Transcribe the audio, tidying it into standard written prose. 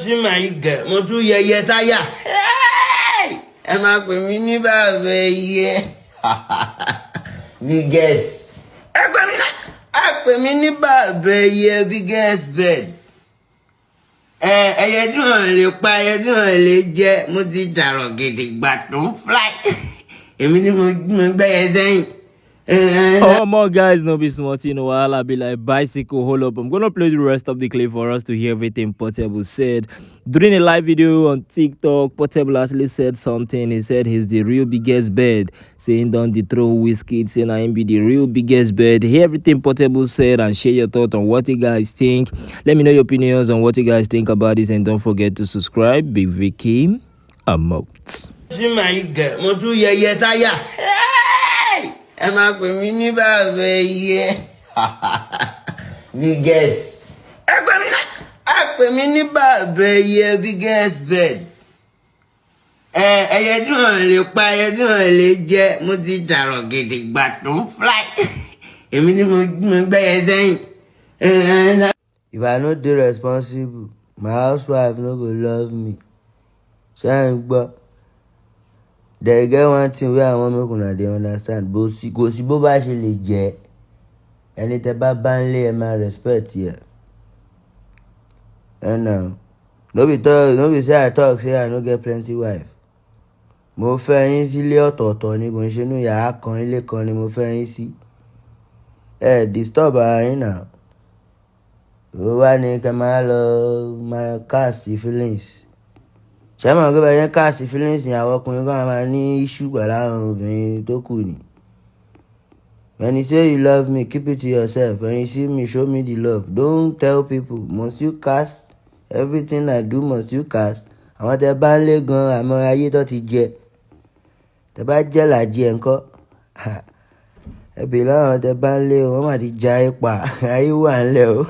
sí màá gẹ̀ mo tún yẹyẹ táyà ẹ máa pè mí ní bàbá ẹyẹ biggest ẹ pè mí ní bàbá ẹyẹ biggest bird ẹyẹ tí wọn lè pa ẹyẹ tí wọn lè jẹ mo ti dàrọ̀ gidigba tó ń fly èmi ni mo gbẹ́yẹ sẹ́yìn. Oh more guys, no be smart, you know, I'll be like bicycle, hold up. I'm gonna play the rest of the clip for us to hear everything Portable said. During a live video on TikTok, Portable actually said something. He said he's the real biggest bird, saying don't Dethrone Wizkid, saying I am be the real biggest bird. Hear everything Portable said and share your thoughts on what you guys think. Let me know your opinions on what you guys think about this, and don't forget to subscribe. Big Vicky, I'm out. Ẹ máa pè mí ní bàbá ẹyẹ biggest ẹ pè mí ní bàbá ẹyẹ biggest bird ẹyẹ tí wọn lè pa ẹyẹ tí wọn lè jẹ mo ti dàrọ̀ gidigba tó ń fly èmi ni mo gbẹ́yẹ sẹ́yìn. If I no dey responsible, my housewife no go love me. Ṣé ń gbọ́? There get one thing wey I want make una dey understand. Kò sí bó bá ṣe lè jẹ́ ẹni tẹ́ bá ń lé ẹ máa respect yẹ. No be say I talk say I no get plenty wife. Mo fẹ́ yín sílé ọ̀tọ̀ọ̀tọ̀ ni kò ń ṣe inú yàrá kan ilé kan ni mo fẹ́ yín sí. Disturb ara yín náà. Ó wá ní kẹ́ máa lọ máa cast feelings. Ṣé mọ̀ pé bẹ́ẹ̀ yẹn cast feelings ní àwọn ọkùnrin kan máa ní issue pẹ̀lú àwọn obìnrin tó kù ni. When you say you love me, keep it to yourself. When you see me, show me the love. Don't tell people. Must you cast? Everything I do, must you cast? Àwọn tẹ bá ń lé gan àmọ́ ayé tó ti jẹ. Tẹ bá jẹ́ làjì ẹ̀ ńkọ́. Ẹbí láwọn tẹ bá ń lé wọn máa ti já ipa. Ayé wà ńlẹ̀ o.